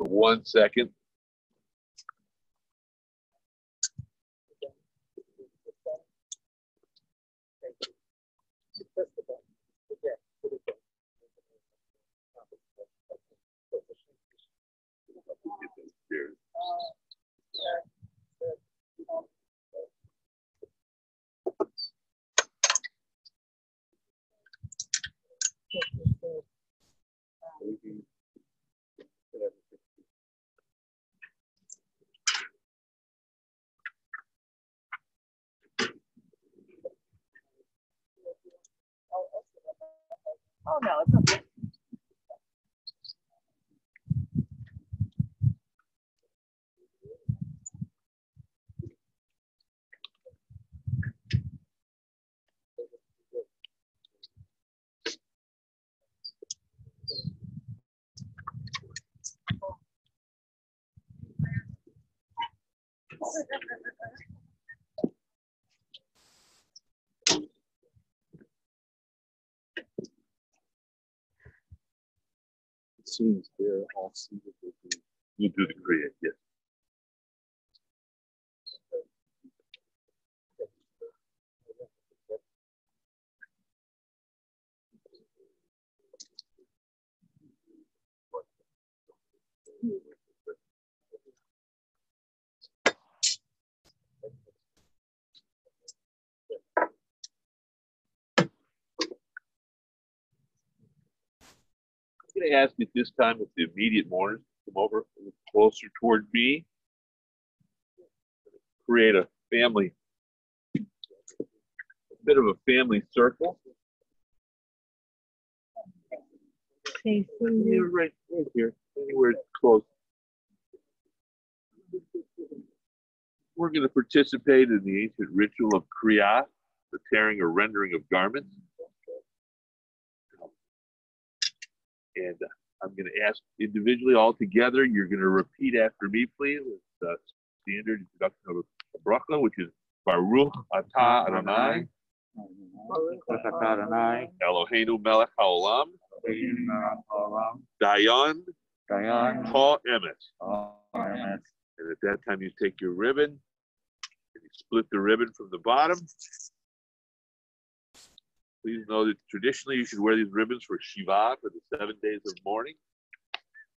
for 1 second. Oh no, it's okay. As soon as they're all seated, you do the create, yes. I'm going to ask you this time with the immediate mourners to come over a little closer toward me. Create a family, a bit of a family circle. Okay, Right here, anywhere close. We're going to participate in the ancient ritual of kriyah, the tearing or rendering of garments. And I'm going to ask individually, all together, you're going to repeat after me, please. It's a standard introduction of a bracha, which is Baruch Atah Adonai, Eloheinu melech haolam, Dayan Ha Emet. And at that time, you take your ribbon, and you split the ribbon from the bottom. Please know that traditionally you should wear these ribbons for Shiva, for the 7 days of mourning.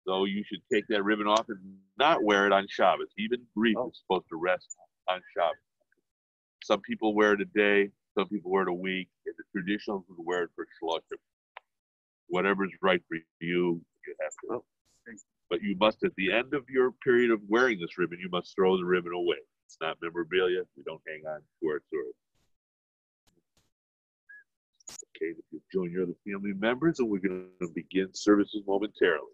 So you should take that ribbon off and not wear it on Shabbos. Even grief is supposed to rest on Shabbos. Some people wear it a day, some people wear it a week, and the traditionals would wear it for Shloshim. Whatever's right for you, you have to. But you must, at the end of your period of wearing this ribbon, you must throw the ribbon away. It's not memorabilia. We don't hang on to our swords. Okay, if you join your other family members, and we're going to begin services momentarily.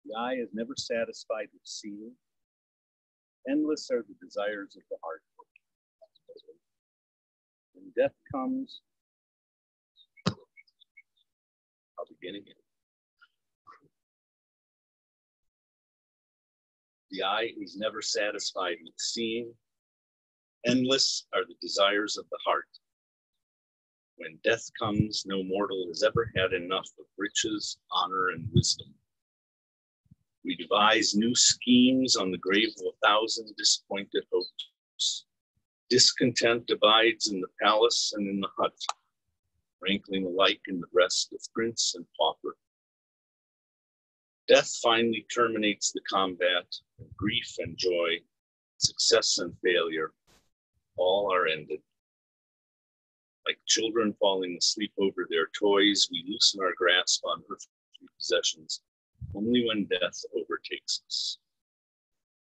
The eye is never satisfied with seeing. Endless are the desires of the heart. When death comes, I'll begin again. The eye is never satisfied with seeing. Endless are the desires of the heart. When death comes, no mortal has ever had enough of riches, honor, and wisdom. We devise new schemes on the grave of 1,000 disappointed hopes. Discontent abides in the palace and in the hut, rankling alike in the breast of prince and pauper. Death finally terminates the combat, and grief and joy, success and failure, all are ended. Like children falling asleep over their toys, we loosen our grasp on earthly possessions only when death overtakes us.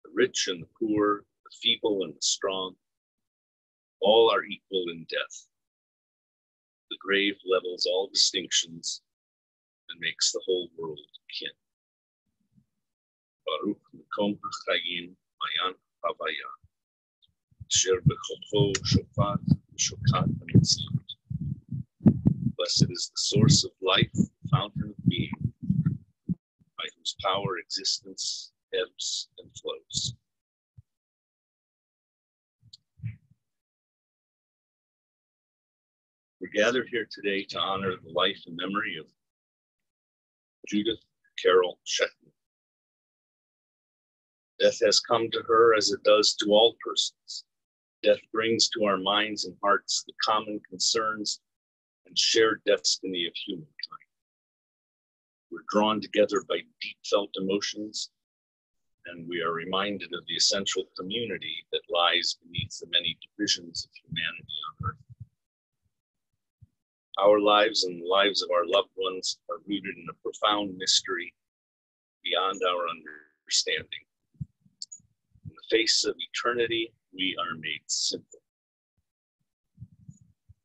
The rich and the poor, the feeble and the strong, all are equal in death. The grave levels all distinctions. and makes the whole world kin. Baruch Mekom HaChayim Mayan Havaya, Asher B'Chotho Shofat Shokat HaMetziut. Blessed is the source of life, fountain of being, by whose power existence ebbs and flows. We're gathered here today to honor the life and memory of Judith Carol Schechtman. Death has come to her as it does to all persons. Death brings to our minds and hearts the common concerns and shared destiny of humankind. We're drawn together by deep felt emotions, and we are reminded of the essential community that lies beneath the many divisions of humanity on earth. Our lives and the lives of our loved ones are rooted in a profound mystery beyond our understanding. In the face of eternity, we are made simple.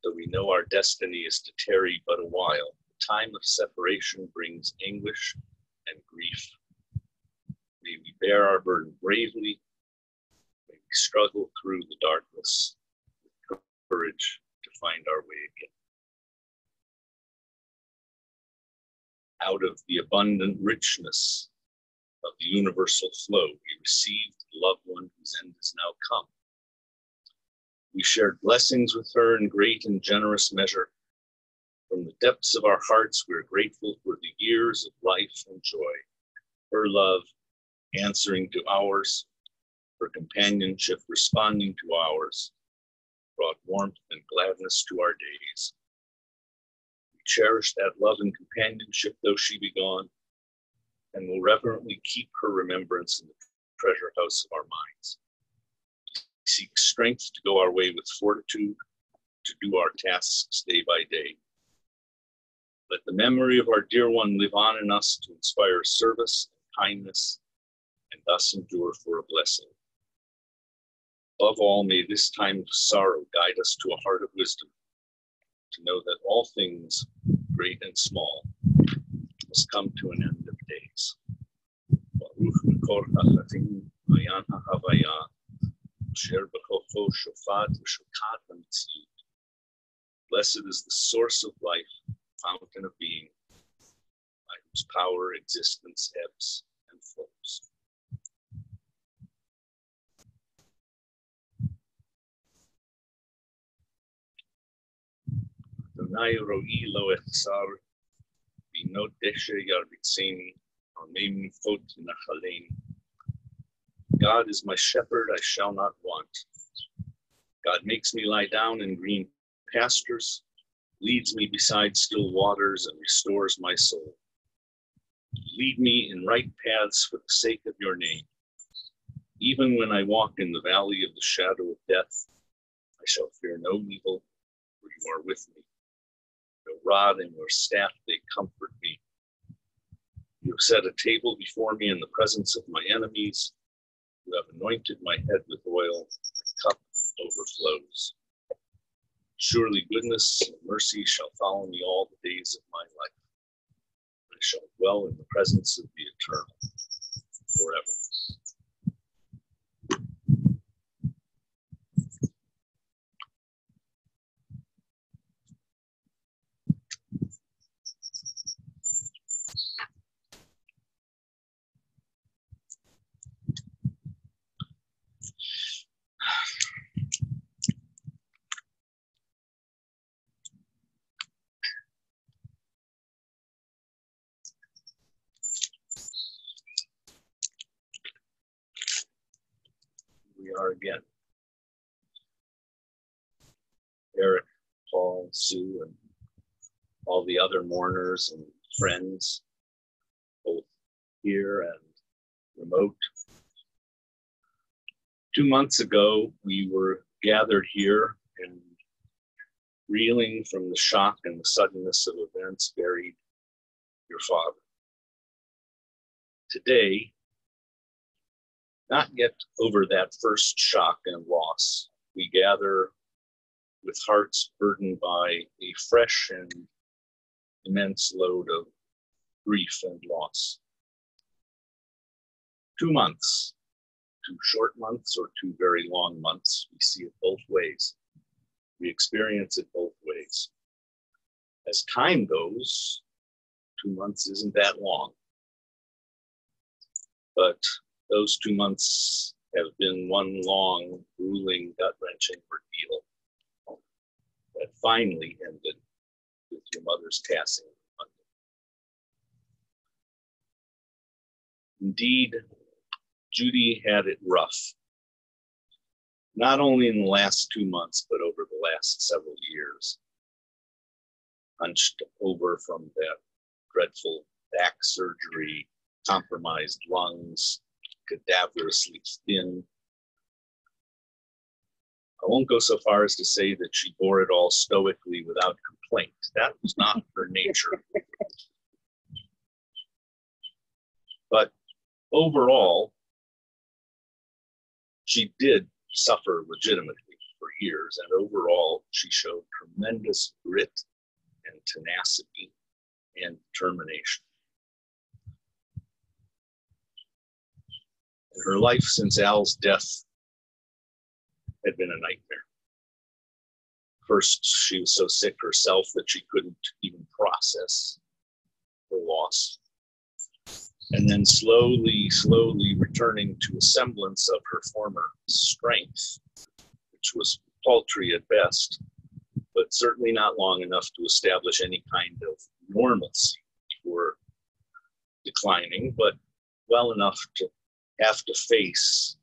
Though we know our destiny is to tarry but a while, the time of separation brings anguish and grief. May we bear our burden bravely. May we struggle through the darkness with courage to find our way again. Out of the abundant richness of the universal flow, we received a loved one whose end is now come. We shared blessings with her in great and generous measure. From the depths of our hearts, we are grateful for the years of life and joy, her love answering to ours, her companionship responding to ours, brought warmth and gladness to our days. We cherish that love and companionship, though she be gone, and will reverently keep her remembrance in the treasure house of our minds. We seek strength to go our way with fortitude, to do our tasks day by day. Let the memory of our dear one live on in us to inspire service and kindness, and thus endure for a blessing. Above all, may this time of sorrow guide us to a heart of wisdom, to know that all things, great and small, must come to an end of days. Baruch Mikor HaChayim Mayan HaHavaya, Asher B'Chotho Shofat Shokat HaMetziut. Blessed is the source of life, fountain of being, by whose power existence ebbs and flows. Adonai ro'i lo echsar, b'not deshe yarbitzeni, amem fot nachaleni. God is my shepherd, I shall not want. God makes me lie down in green pastures, leads me beside still waters, and restores my soul. Lead me in right paths for the sake of your name. Even when I walk in the valley of the shadow of death, I shall fear no evil, for you are with me. Your rod and your staff, they comfort me. You have set a table before me in the presence of my enemies. You have anointed my head with oil, my cup overflows. Surely goodness and mercy shall follow me all the days of my life. I shall dwell in the presence of the Eternal forever. We are again. Eric, Paul, Sue, and all the other mourners and friends, both here and remote. 2 months ago, we were gathered here and reeling from the shock and the suddenness of events buried your father. Today, not yet over that first shock and loss, we gather with hearts burdened by a fresh and immense load of grief and loss. 2 months, 2 short months or 2 very long months, we see it both ways. We experience it both ways. As time goes, 2 months isn't that long. But those 2 months have been one long, grueling, gut-wrenching ordeal that finally ended with your mother's passing on Monday. Indeed, Judy had it rough, not only in the last 2 months, but over the last several years. Hunched over from that dreadful back surgery, compromised lungs, cadaverously thin. I won't go so far as to say that she bore it all stoically without complaint. That was not her nature. But overall, she did suffer legitimately for years, and overall, she showed tremendous grit and tenacity and determination. And her life since Al's death had been a nightmare. First, she was so sick herself that she couldn't even process the loss. And then slowly returning to a semblance of her former strength, which was paltry at best, but certainly not long enough to establish any kind of normalcy before declining, but well enough to have to face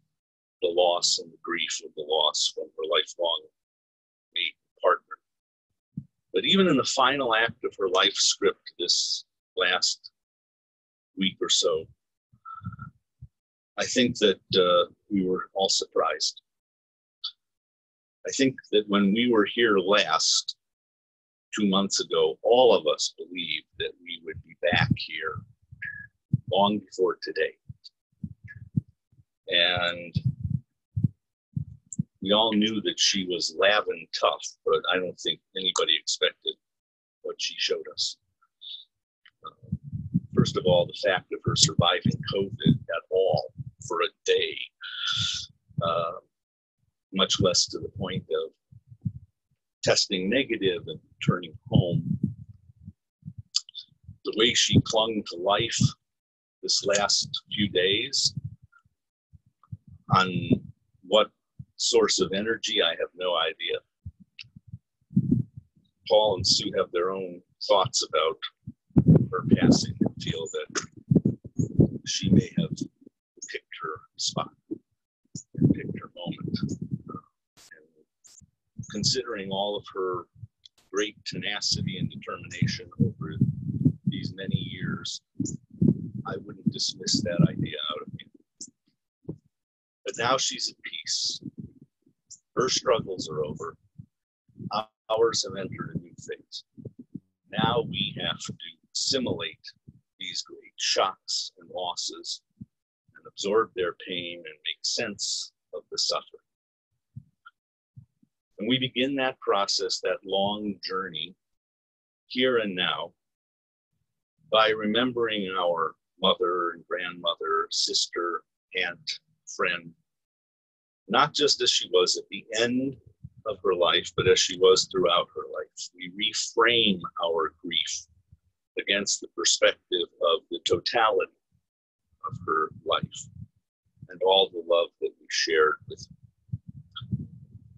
the loss and the grief of the loss from her lifelong mate and partner. But even in the final act of her life script this last week or so, I think that we were all surprised. I think that when we were here last, 2 months ago, all of us believed that we would be back here long before today. And we all knew that she was lavin tough, but I don't think anybody expected what she showed us. First of all, the fact of her surviving COVID at all for a day, much less to the point of testing negative and returning home. The way she clung to life this last few days, on what source of energy, I have no idea. Paul and Sue have their own thoughts about her passing and feel that she may have picked her spot, picked her moment. And considering all of her great tenacity and determination over these many years, I wouldn't dismiss that idea out of me. But now she's at peace. Her struggles are over. Ours have entered a new phase. Now we have to assimilate these great shocks and losses and absorb their pain and make sense of the suffering. And we begin that process, that long journey, here and now, by remembering our mother and grandmother, sister, aunt, friend, not just as she was at the end of her life, but as she was throughout her life. We reframe our grief against the perspective of the totality of her life and all the love that we shared with her.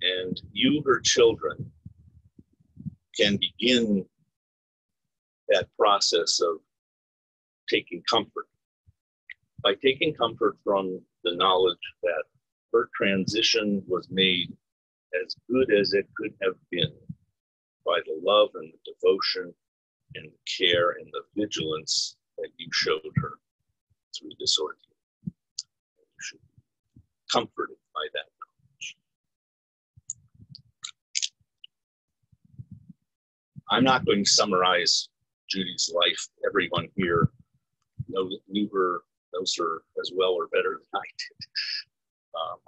And you, her children, can begin that process of taking comfort by taking comfort from the knowledge that her transition was made as good as it could have been by the love and the devotion and the care and the vigilance that you showed her through this ordeal. You should be comforted by that knowledge. I'm not going to summarize Judy's life. Everyone here knows her as well or better than I did.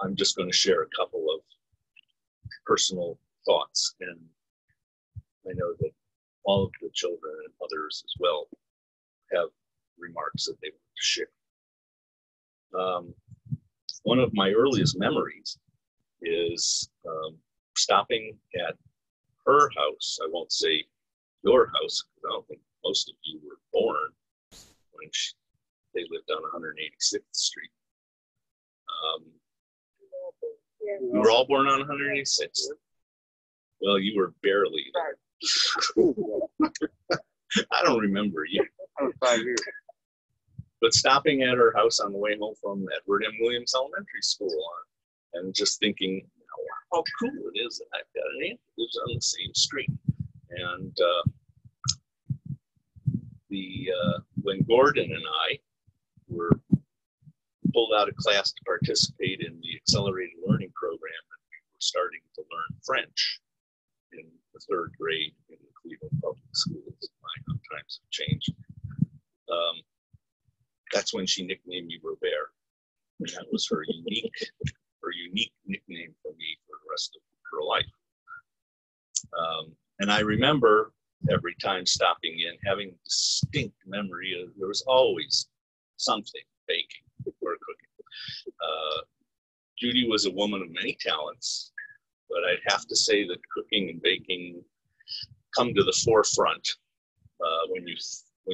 I'm just going to share a couple of personal thoughts, and I know that all of the children and others as well have remarks that they want to share. One of my earliest memories is stopping at her house. I won't say your house, because I don't think most of you were born when they lived on 186th Street. We were all born on 186th. Well, you were barely there. I don't remember you. 5 years. But stopping at her house on the way home from Edward M. Williams Elementary School and just thinking, how cool it is that I've got an aunt who lives on the same street. And when Gordon and I were pulled out of class to participate in the accelerated learning program, and we were starting to learn French in the 3rd grade in the Cleveland Public Schools. My times have changed. That's when she nicknamed me Robert. And that was her unique nickname for me for the rest of her life. And I remember every time stopping in, having a distinct memory of there was always something baking or cooking. Judy was a woman of many talents, but I'd have to say that cooking and baking come to the forefront when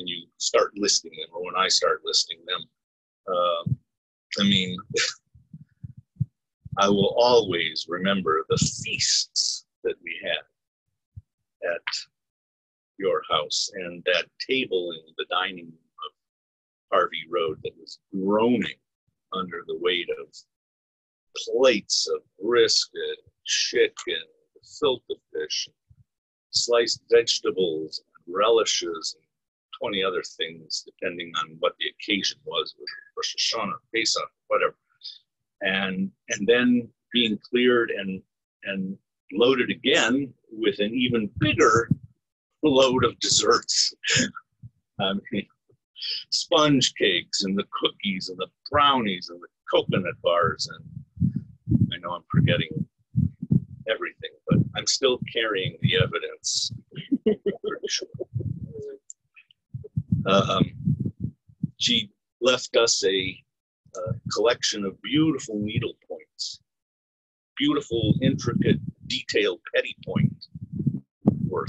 you start listing them, or when I start listing them. I mean, I will always remember the feasts that we had at your house, and that table in the dining room of Harvey Road that was groaning under the weight of plates of brisket, chicken, filter fish, sliced vegetables, and relishes, and 20 other things, depending on what the occasion was, with Rosh Hashanah, Pesach, whatever. And then being cleared and loaded again with an even bigger load of desserts. I mean, sponge cakes and the cookies and the brownies and the coconut bars. And I know I'm forgetting everything, but I'm still carrying the evidence. She left us a collection of beautiful needle points, beautiful, intricate, detailed petty point work,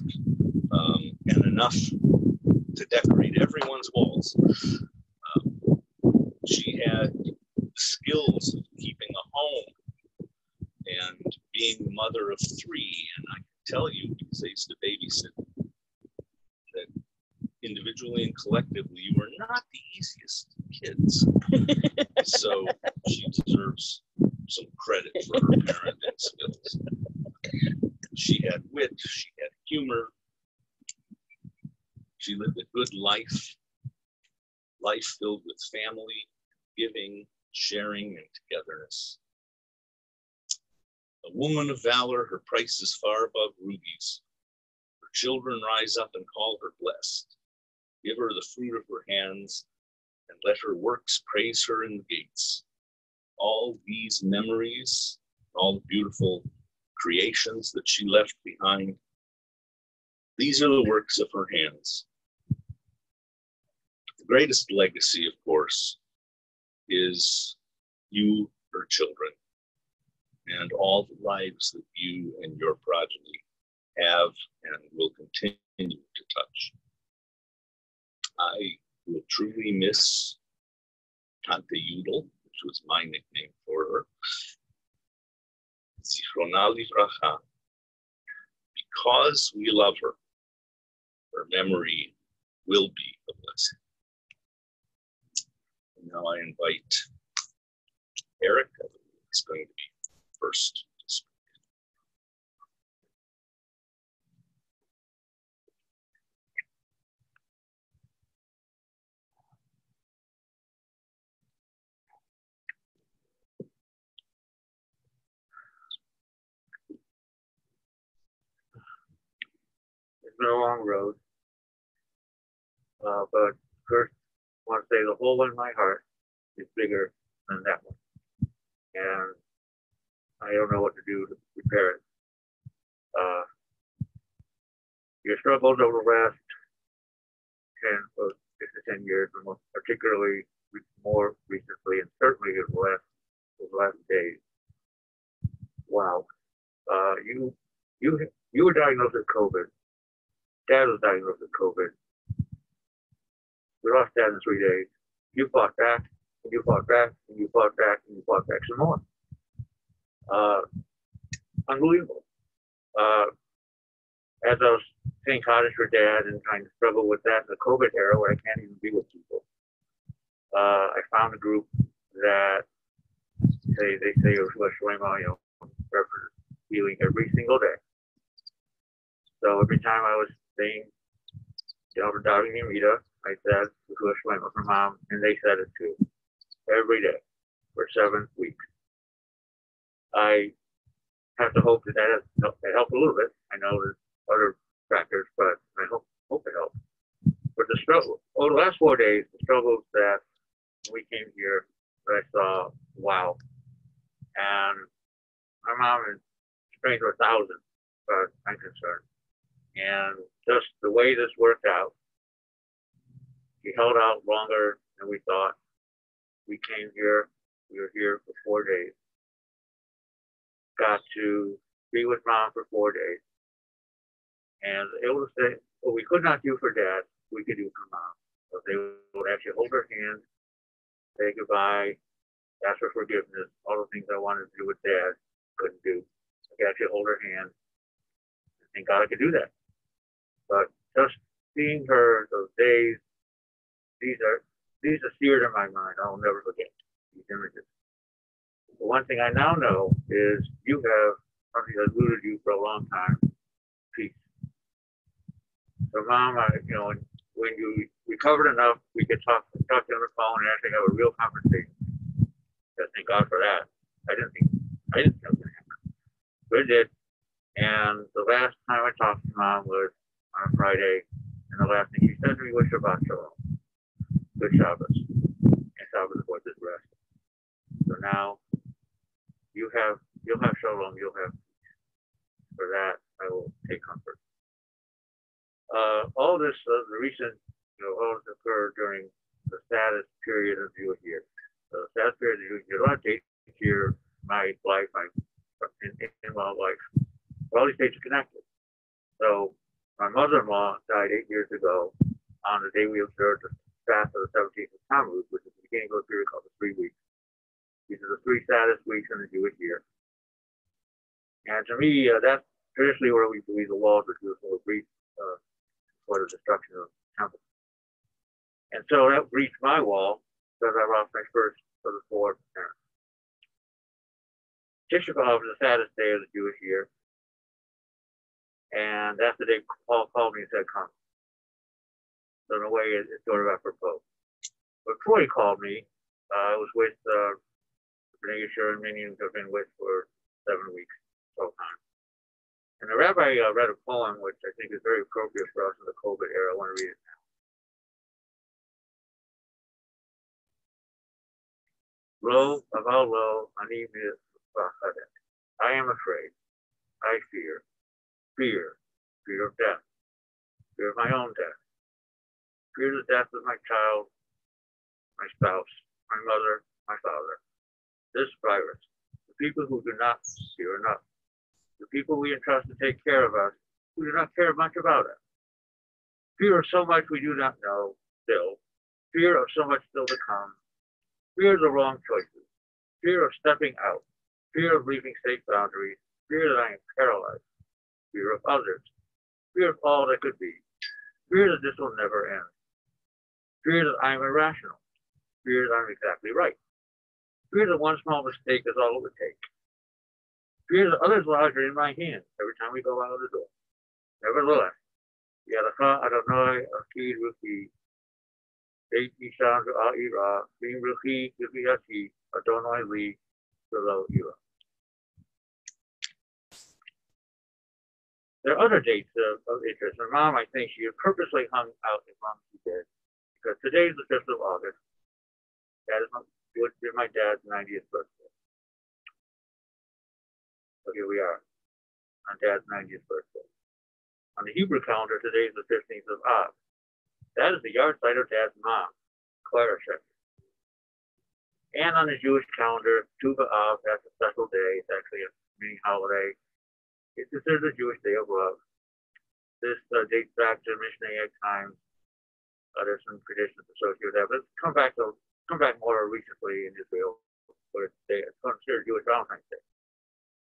and enough to decorate everyone's walls. She had the skills of keeping a home and being the mother of 3, and I can tell you, because I used to babysit, that individually and collectively, you were not the easiest kids. So she deserves some credit for her parenting skills. She had wit, she had humor. She lived a good life filled with family, giving, sharing, and togetherness. A woman of valor, her price is far above rubies. Her children rise up and call her blessed. Give her the fruit of her hands, and let her works praise her in the gates. All these memories, all the beautiful creations that she left behind, these are the works of her hands. The greatest legacy, of course, is you, her children, and all the lives that you and your progeny have and will continue to touch. I will truly miss Tante Yudel, which was my nickname for her. Zichrona livracha. Because we love her, her memory will be a blessing. And now I invite Eric, who's going to be first to speak. It's been a long road. But first, I want to say the hole in my heart is bigger than that one. And I don't know what to do to repair it. Your struggles over the last to 10 years, and most particularly more recently, and certainly in the last days. Wow. You were diagnosed with COVID. Dad was diagnosed with COVID. We lost Dad in 3 days. You fought back, and you fought back, and you fought back, and you fought back some more. Unbelievable. As I was paying cottage for Dad and trying to struggle with that in the COVID era where I can't even be with people, I found a group that they say it was Shlomo, you know, for healing every single day. So every time I was saying, you know, for Darby and Rita, I said Shlomo for Mom, and they said it too, every day for 7 weeks. I have to hope that that helped a little bit. I know there's other factors, but I hope it helped. But the struggle over the last 4 days, the struggles that we came here, that I saw, wow. And my mom is trained to 1,000, but I'm concerned. And just the way this worked out, he held out longer than we thought. We came here, we were here for 4 days. Got to be with Mom for 4 days. And able to say, what we could not do for Dad, we could do for Mom. So they would actually hold her hand, say goodbye, ask for forgiveness, all the things I wanted to do with Dad, couldn't do. I could actually hold her hand. Thank God I could do that. But just seeing her those days, these are seared in my mind. I'll never forget these images. The one thing I now know is you have something that eluded you for a long time, peace. So Mom, you know, when you recovered enough, we could talk on the phone and actually have a real conversation. Just thank God for that. I didn't think that was going to happen. But it did. And the last time I talked to Mom was on a Friday, and the last thing she said to me was Shabbat Shalom. Good Shabbos. And Shabbos was his rest. So now you'll have Shalom, you'll have peace. For that, I will take comfort. All this, the recent, all this occurred during the saddest period of Jewish year. The saddest period of Jewish year. A lot of dates here in my life, in my life. All these dates are connected. So my mother-in-law died 8 years ago on the day we observed the fast of the 17th of Tammuz, which is the beginning of a period called the 3 weeks. These are the 3 saddest weeks in the Jewish year. And to me, that's traditionally where we believe the walls of Jerusalem were breached for the destruction of the temple. And so that breached my wall because I lost my first of the 4 parents. Tisha B'Av is the saddest day of the Jewish year. And that's the day Paul called me and said, come. So in a way, it's sort of apropos. But before he called me, I was with B'nai Yeshua and many who have been with for 7 weeks, 12 times. And the rabbi read a poem, which I think is very appropriate for us in the COVID era. I want to read it now. Lo, aval lo, ani mitzvachadet. I am afraid. I fear. Fear of death. Fear of my own death. Fear the death of my child, my spouse, my mother, my father. This virus. The people who do not fear enough. The people we entrust to take care of us, who do not care much about us. Fear of so much we do not know still. Fear of so much still to come. Fear of the wrong choices. Fear of stepping out. Fear of leaving safe boundaries. Fear that I am paralyzed. Fear of others. Fear of all that could be. Fear that this will never end. Fear that I am irrational. Fear that I'm exactly right. Fear that one small mistake is all it would take. Fear that others' lives are in my hands every time we go out of the door. Nevertheless, Yadacha Adonai Akid Ruchi, Beit Nishan A'ira, Bim Ruchi Yati, Adonai Li, Below Ira. There are other dates of interest. My mom, I think, she purposely hung out as long as she did, because today is the 5th of August. That is my dad's 90th birthday. So here we are, on Dad's 90th birthday. On the Hebrew calendar, today is the 15th of Av. That is the yard site of Dad's mom, Clara Schechtman. And on the Jewish calendar, Tu B'Av, that's a special day. It's actually a mini holiday. It's considered a Jewish day of love. This dates back to Mishnaic times. There's some traditions associated with that, but it's come back more recently in Israel, where it's considered Jewish Valentine's Day.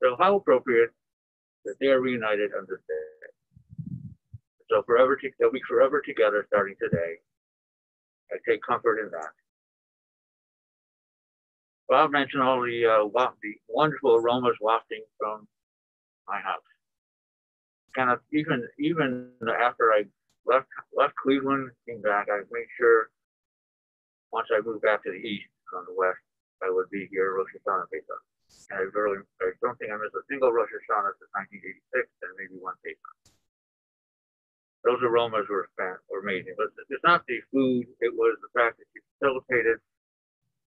So how appropriate that they are reunited on this day. So they'll be forever together starting today. I take comfort in that. Bob mentioned all the wonderful aromas wafting from my house. Kind of even after I left Cleveland, came back, I made sure once I moved back to the east from the west, I would be here Rosh Hashanah Pesach. And I don't think I missed a single Rosh Hashanah since 1986, and maybe one Pesach. Those aromas were amazing. But it's not the food, it was the fact that you facilitated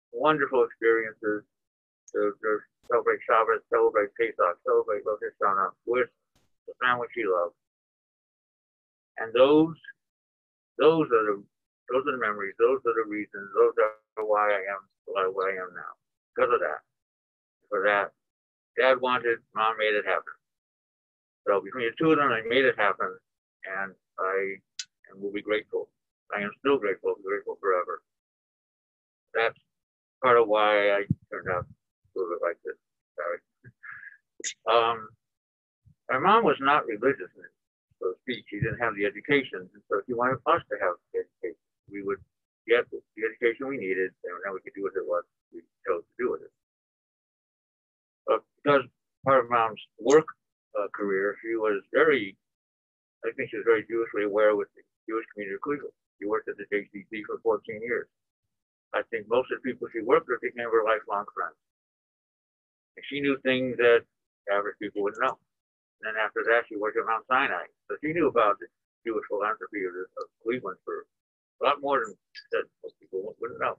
wonderful experiences to celebrate Shabbat, celebrate Pesach, celebrate Rosh Hashanah with the family she loved. And those are the memories, those are the reasons, those are why I am what I am now. Because of that. For that, Dad wanted, Mom made it happen. So between the two of them, I made it happen, and will be grateful. I am still grateful forever. That's part of why I turned out a little bit like this. Sorry. My mom was not religious, so to speak. She didn't have the education, and so she wanted us to have the education. We would get the education we needed, and then we could do with it what we chose to do with it. But because part of Mom's work career, she was very Jewishly aware with the Jewish community of Cleveland. She worked at the JCC for 14 years. I think most of the people she worked with became her lifelong friends. And she knew things that average people wouldn't know. And then after that, she worked at Mount Sinai. So she knew about the Jewish philanthropy of Cleveland for a lot more than that most people wouldn't know.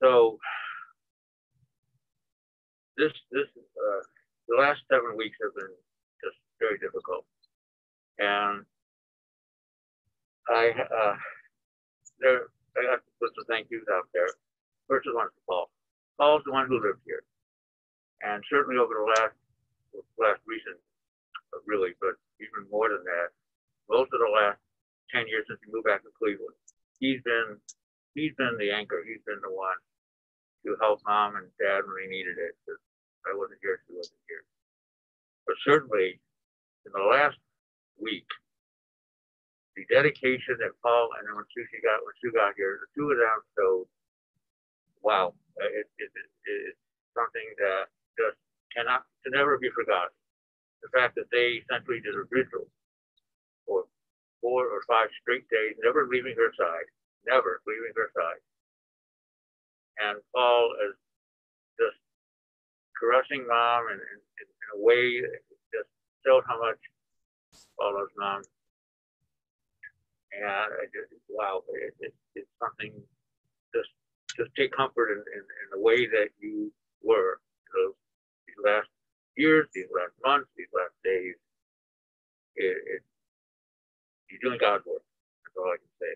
So the last 7 weeks have been just very difficult. And I got to put some thank yous out there. First one to Paul. Paul's the one who lived here. And certainly over the last recent, really, but even more than that, most of the last 10 years since he moved back to Cleveland, he's been the anchor. He's been the one to help Mom and Dad when they needed it. I wasn't here, she wasn't here. But certainly, in the last week, the dedication that Paul and then when Sue got here, the two of them showed, wow, it's something that just can never be forgotten. The fact that they essentially did a vigil for 4 or 5 straight days, never leaving her side. And Paul is just caressing Mom in a way that just showed how much Paul loves Mom. And wow, it's something, just take comfort in the way that you were these last years, these last months, these last days. You're doing God's work. That's all I can say.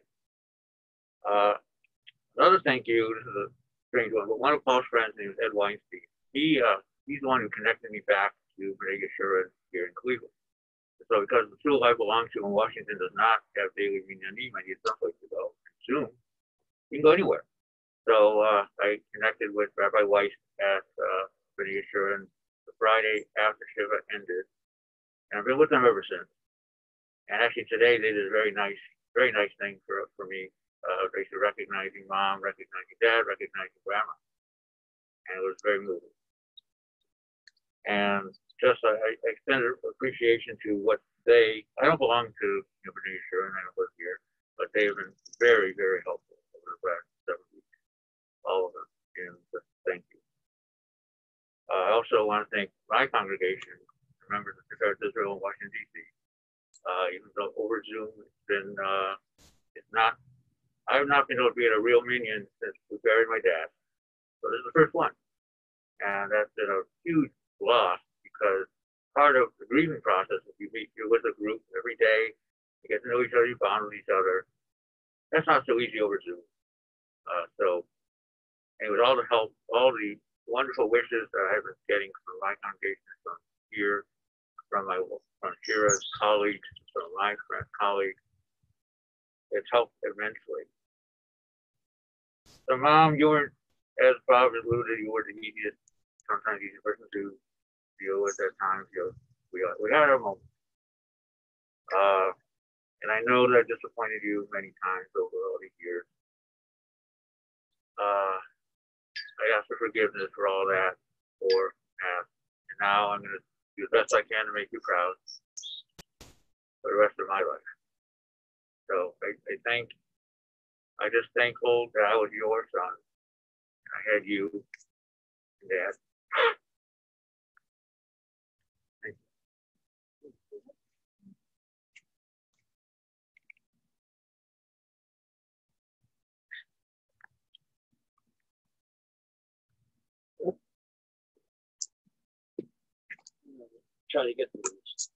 Another thank you, this is a strange one, but one of Paul's friends named Ed Weinstein. He's the one who connected me back to B'nai Yeshua here in Cleveland. So because the school I belong to in Washington does not have daily minyanim, I need someplace to go. Zoom, you can go anywhere. So I connected with Rabbi Weiss at B'nai Yeshua the Friday after Shiva ended, and I've been with them ever since. And actually today they did a very nice thing for me. Basically recognizing Mom, recognizing Dad, recognizing Grandma, and it was very moving. And just I extended appreciation to what I don't belong to B'nai Yeshua and I don't live here, but they have been very, very helpful over the last 7 weeks, all of them, and just thank you. I also want to thank my congregation, members of the Church of Israel in Washington, D.C. Even though over Zoom, I have not been able to be at a real minyan since we buried my dad. So this is the first one. And that's been a huge loss because part of the grieving process is you're with a group every day, You get to know each other, you bond with each other. That's not so easy over Zoom. So, and with all the help, all the wonderful wishes that I've been getting from my congregation, from here, from Shira's colleagues, from my friend colleagues, it's helped immensely. So, Mom, you weren't, as Bob alluded, you were the easiest, sometimes easiest person to deal with at times. We had our moments. And I know that I disappointed you many times over all these years. I ask for forgiveness for all that, and now I'm going to do the best I can to make you proud for the rest of my life. So I just thankful that I was your son. I had you and Dad. Thank you. Try to get through this.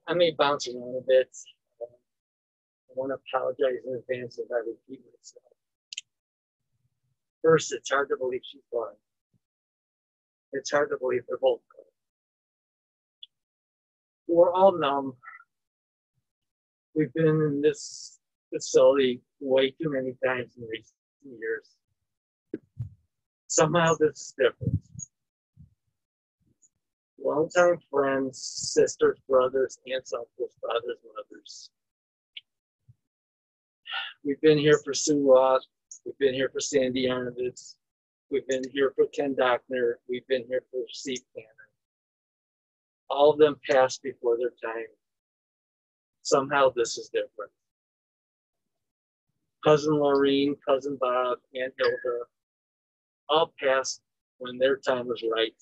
I may bounce around a bit. I want to apologize in advance if I repeat myself. First, it's hard to believe she's gone. It's hard to believe they're both gone. We're all numb. We've been in this facility way too many times in recent years. Somehow this is different. Longtime friends, sisters, brothers, aunts, uncles, fathers, mothers. We've been here for Sue Roth. We've been here for Sandy Arnovitz. We've been here for Ken Dockner. We've been here for Steve Cannon. All of them passed before their time. Somehow this is different. Cousin Laureen, Cousin Bob, Aunt Hilda, all passed when their time was right.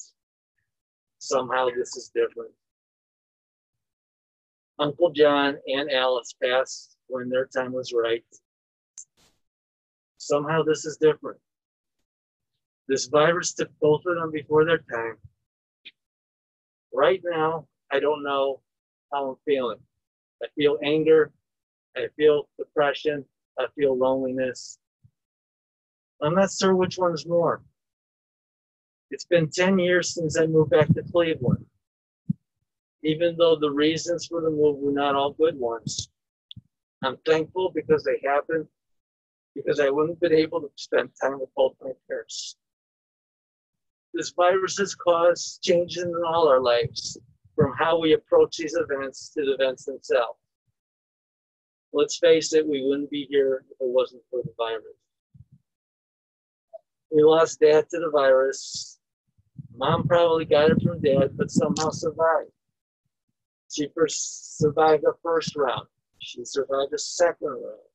Somehow this is different. Uncle John and Alice passed when their time was right. Somehow this is different. This virus took both of them before their time. Right now, I don't know how I'm feeling. I feel anger. I feel depression. I feel loneliness. I'm not sure which one's more. It's been 10 years since I moved back to Cleveland. Even though the reasons for the move were not all good ones. I'm thankful because they happened, because I wouldn't have been able to spend time with both my parents. This virus has caused changes in all our lives, from how we approach these events to the events themselves. Let's face it, we wouldn't be here if it wasn't for the virus. We lost Dad to the virus. Mom probably got it from Dad, but somehow survived. She survived the first round. She survived the second round.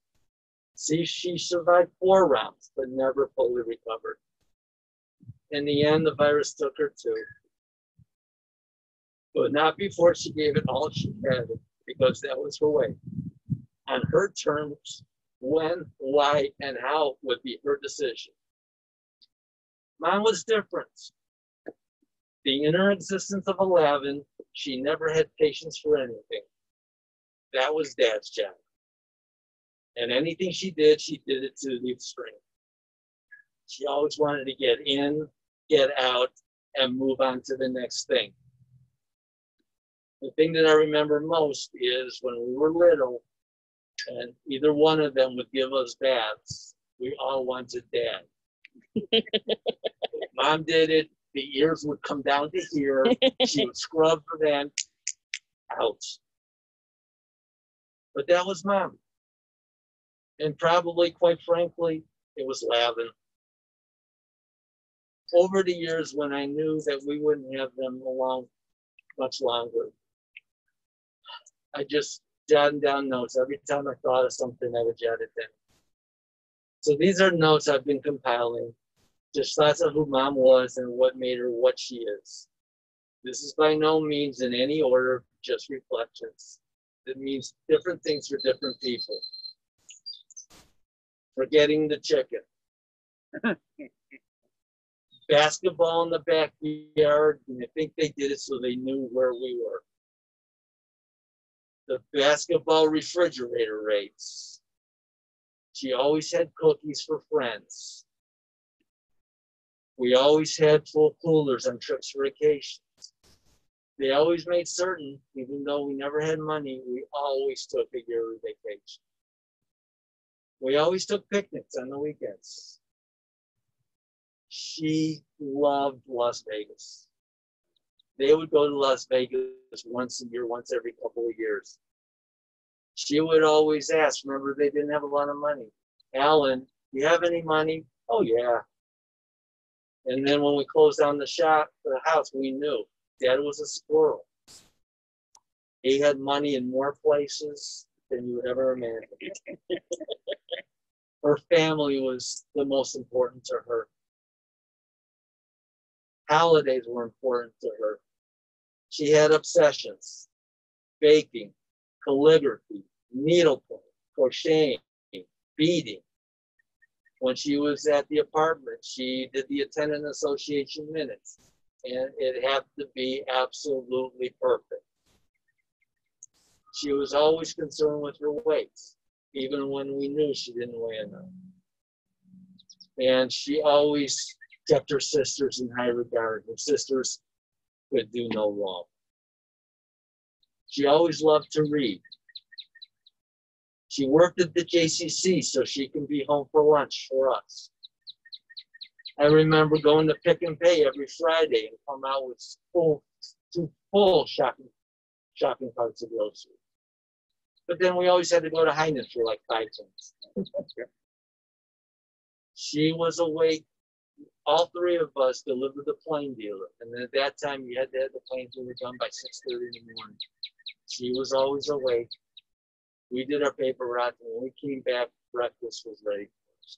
See, she survived 4 rounds, but never fully recovered. In the end, the virus took her too. But not before she gave it all she had, because that was her way. On her terms, when, why, and how would be her decision. Mine was different. Being in her existence of 11, she never had patience for anything. That was Dad's job. And anything she did it to the extreme. She always wanted to get in, get out, and move on to the next thing. The thing that I remember most is when we were little, and either one of them would give us baths, we all wanted Dad. Mom did it, the ears would come down to here, she would scrub for them, out. But that was Mom. And probably, quite frankly, it was Lavin. Over the years, when I knew that we wouldn't have them along much longer, I just jotted down notes. Every time I thought of something, I would jot it down. So these are notes I've been compiling, just thoughts of who Mom was and what made her what she is. This is by no means in any order, just reflections. It means different things for different people. Forgetting the chicken. Basketball in the backyard, and I think they did it so they knew where we were. the basketball refrigerator rates. She always had cookies for friends. We always had full coolers on trips for vacations. They always made certain, even though we never had money, we always took a yearly vacation. We always took picnics on the weekends. She loved Las Vegas. They would go to Las Vegas once a year, once every couple of years. She would always ask, remember they didn't have a lot of money. Alan, do you have any money? Oh yeah. And then when we closed down the shop, the house, we knew Dad was a squirrel. He had money in more places than you would ever imagine. Her family was the most important to her. Holidays were important to her. She had obsessions: baking, calligraphy, needlepoint, crocheting, beading. When she was at the apartment, she did the attendant association minutes, and it had to be absolutely perfect. She was always concerned with her weights, even when we knew she didn't weigh enough. And she always kept her sisters in high regard. Her sisters could do no wrong. She always loved to read. She worked at the JCC so she can be home for lunch for us. I remember going to Pick and Pay every Friday and come out with two full shopping carts of groceries. But then we always had to go to Heinen's for like 5 cents. She was awake. All three of us delivered the plane dealer. And then at that time, you had to have the planes when we were done by 6:30 in the morning. She was always awake. We did our paper route, and when we came back, breakfast was ready for us.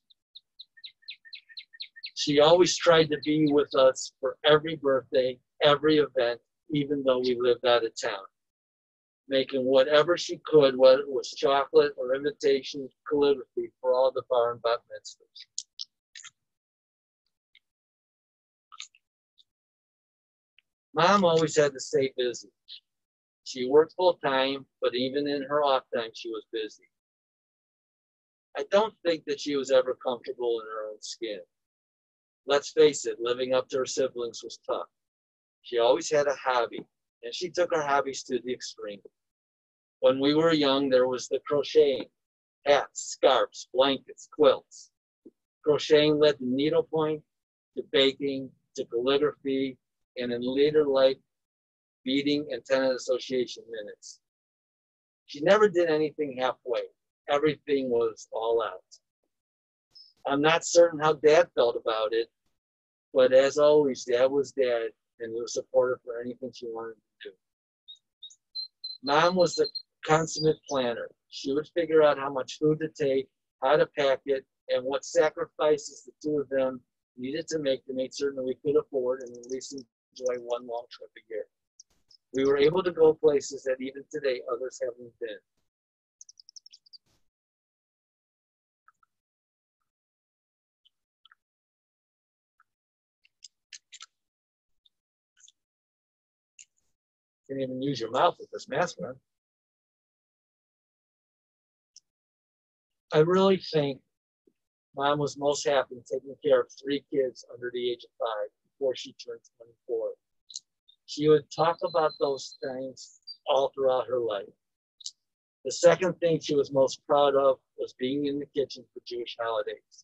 She always tried to be with us for every birthday, every event, even though we lived out of town, making whatever she could, whether it was chocolate or invitation calligraphy, for all the bar and bat mitzvahs. Mom always had to stay busy. She worked full time, but even in her off time, she was busy. I don't think that she was ever comfortable in her own skin. Let's face it, living up to her siblings was tough. She always had a hobby, and she took her hobbies to the extreme. When we were young, there was the crocheting, hats, scarves, blankets, quilts. Crocheting led to needlepoint, to baking, to calligraphy, and in later life, beading and tenant association minutes. She never did anything halfway. Everything was all out. I'm not certain how Dad felt about it, but as always, Dad was Dad, and he was supportive for anything she wanted to do. Mom was the consummate planner. She would figure out how much food to take, how to pack it, and what sacrifices the two of them needed to make certain that we could afford and at least enjoy one long trip a year. We were able to go places that even today others haven't been. Can't even use your mouth with this mask on. I really think Mom was most happy taking care of 3 kids under the age of 5 before she turned 24. She would talk about those things all throughout her life. The second thing she was most proud of was being in the kitchen for Jewish holidays.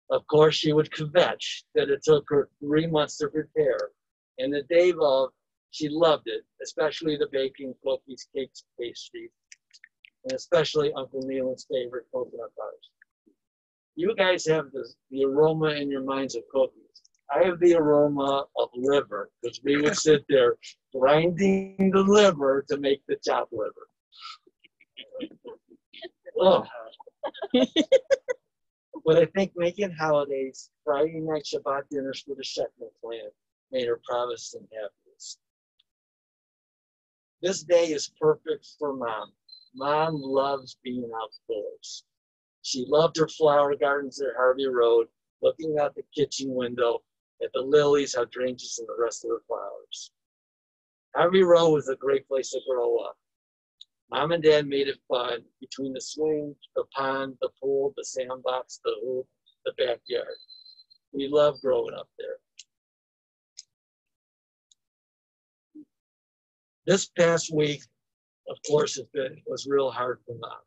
Of course, she would kvetch that it took her 3 months to prepare. And the day of, she loved it, especially the baking, cookies, cakes, pastries, and especially Uncle Neal's favorite coconut bars. You guys have the aroma in your minds of cookies. I have the aroma of liver, because we would sit there grinding the liver to make the chopped liver. Oh. But I think making holidays, Friday night Shabbat dinners for the Schechtman clan, made her proudest and happiest. This day is perfect for Mom. Mom loves being outdoors. She loved her flower gardens at Harvey Road, looking out the kitchen window at the lilies, hydrangeas, and the rest of the flowers. Harvey Road was a great place to grow up. Mom and Dad made it fun between the swing, the pond, the pool, the sandbox, the hoop, the backyard. We loved growing up there. This past week, of course, was real hard for Mom.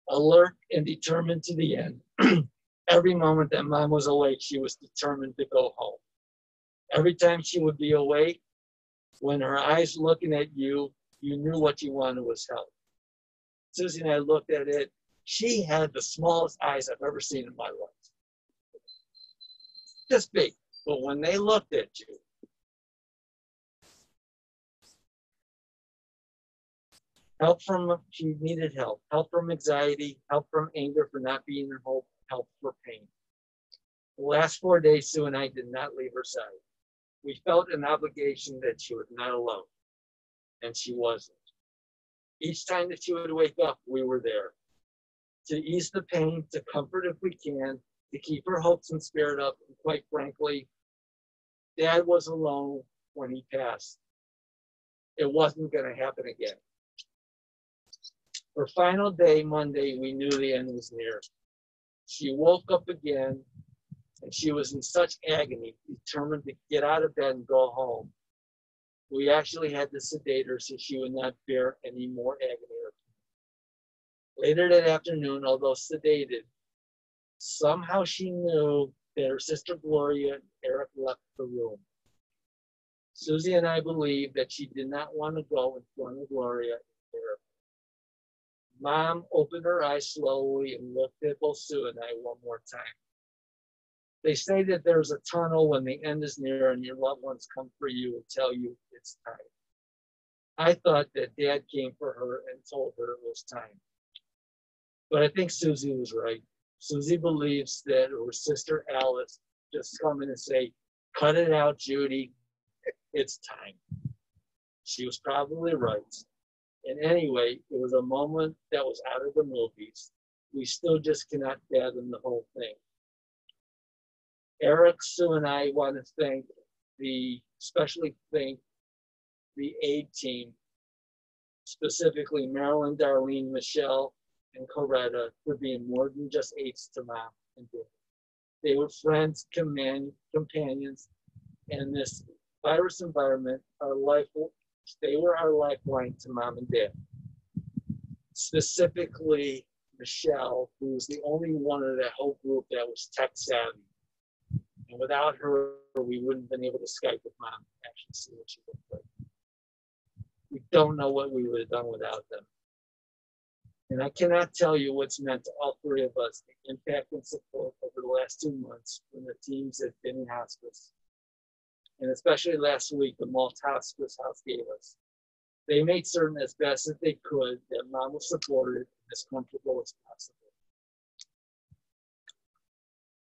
Alert and determined to the end. Every moment that Mom was awake, she was determined to go home. Every time she would be awake, when her eyes looking at you, you knew what you wanted was help. Susie and I looked at it. She had the smallest eyes I've ever seen in my life. Just big. But when they looked at you, she needed help. Help from anxiety, help from anger for not being in hope, help for pain. The last 4 days, Sue and I did not leave her side. We felt an obligation that she was not alone, and she wasn't. Each time that she would wake up, we were there to ease the pain, to comfort if we can, to keep her hopes and spirit up. And quite frankly, Dad was alone when he passed. It wasn't going to happen again. Her final day, Monday, we knew the end was near. She woke up again, and she was in such agony, determined to get out of bed and go home. We actually had to sedate her so she would not bear any more agony. Later that afternoon, although sedated, somehow she knew that her sister Gloria and Eric left the room. Susie and I believe that she did not want to go in front of Gloria and Eric. Mom opened her eyes slowly and looked at both Sue and I one more time. They say that there's a tunnel when the end is near and your loved ones come for you and tell you it's time. I thought that Dad came for her and told her it was time. But I think Susie was right. Susie believes that her sister Alice just come in and say, cut it out, Judy, it's time. She was probably right. And anyway, it was a moment that was out of the movies. We still just cannot fathom the whole thing. Eric, Sue, and I want to especially thank the aid team, specifically Marilyn, Darlene, Michelle, and Coretta for being more than just aides to Mom and Dad. They were friends, companions, and this virus environment, they were our lifeline to Mom and Dad. Specifically, Michelle, who was the only one of that whole group that was tech savvy. And without her, we wouldn't have been able to Skype with Mom and actually see what she looked like. We don't know what we would have done without them. And I cannot tell you what's meant to all three of us, the impact and support over the last 2 months when the teams have been in hospice. And especially last week, the Malt Hospice House gave us. They made certain as best as they could that Mom was supported and as comfortable as possible.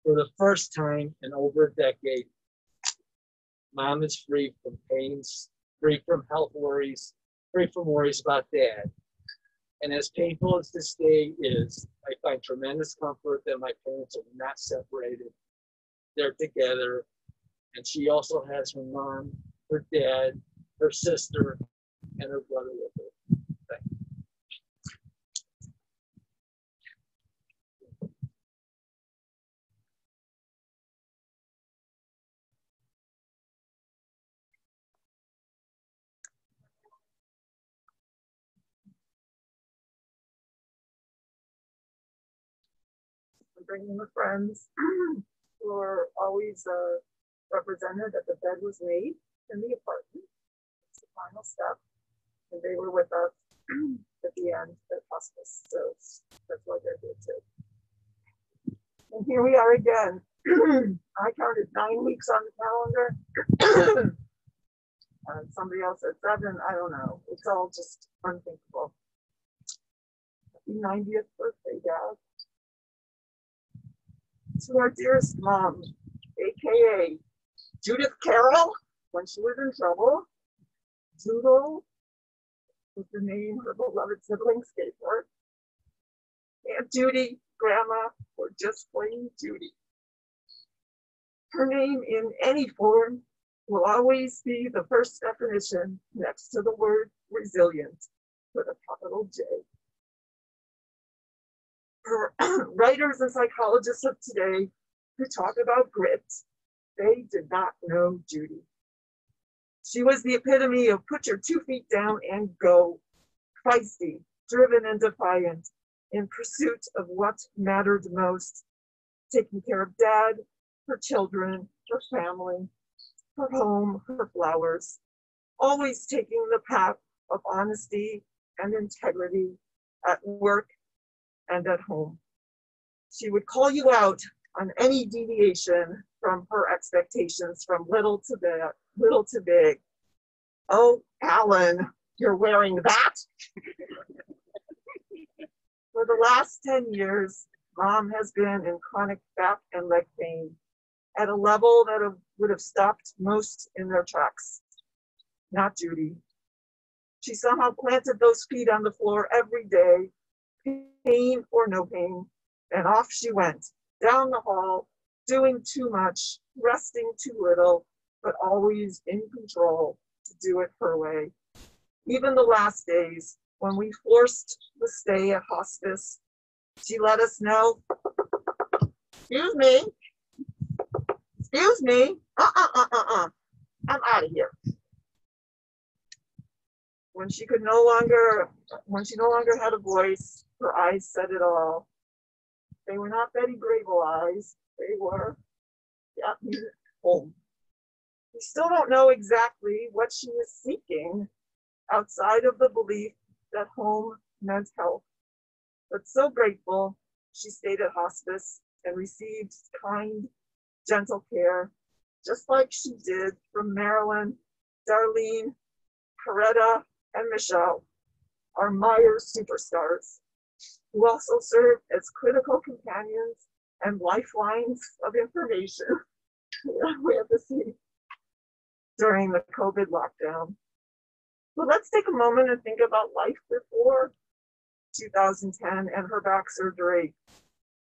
For the first time in over a decade, Mom is free from pains, free from health worries, free from worries about Dad. And as painful as this day is, I find tremendous comfort that my parents are not separated. They're together. And she also has her mom, her dad, her sister, and her brother with her. Thank you. Bringing the friends who were always represented that the bed was made in the apartment. It's the final step. And they were with us at the end at hospice. So that's why they're here too. And here we are again. I counted 9 weeks on the calendar. Somebody else said 7. I don't know. It's all just unthinkable. Happy 90th birthday, Dad. To our dearest mom, AKA Judith Carroll, when she was in trouble. Doodle was the name her beloved siblings gave her. Aunt Judy, Grandma, or just plain Judy. Her name in any form will always be the first definition next to the word resilient. with a capital J. For writers and psychologists of today who talk about grit, they did not know Judy. She was the epitome of put your 2 feet down and go, feisty, driven and defiant, in pursuit of what mattered most, taking care of Dad, her children, her family, her home, her flowers, always taking the path of honesty and integrity at work and at home. She would call you out on any deviation from her expectations from little to big. Oh, Alan, you're wearing that? For the last 10 years, Mom has been in chronic back and leg pain at a level that would have stopped most in their tracks. Not Judy. She somehow planted those feet on the floor every day, pain or no pain, and off she went, down the hall, doing too much, resting too little, but always in control to do it her way. Even the last days, when we forced the stay at hospice, she let us know, excuse me, I'm out of here. When she no longer had a voice, her eyes said it all. They were not Betty Grable eyes. They were, home. We still don't know exactly what she was seeking outside of the belief that home meant health. But so grateful she stayed at hospice and received kind, gentle care, just like she did from Marilyn, Darlene, Coretta, and Michelle, our Myers superstars, who also served as critical companions and lifelines of information we had to see during the COVID lockdown. But let's take a moment and think about life before 2010 and her back surgery.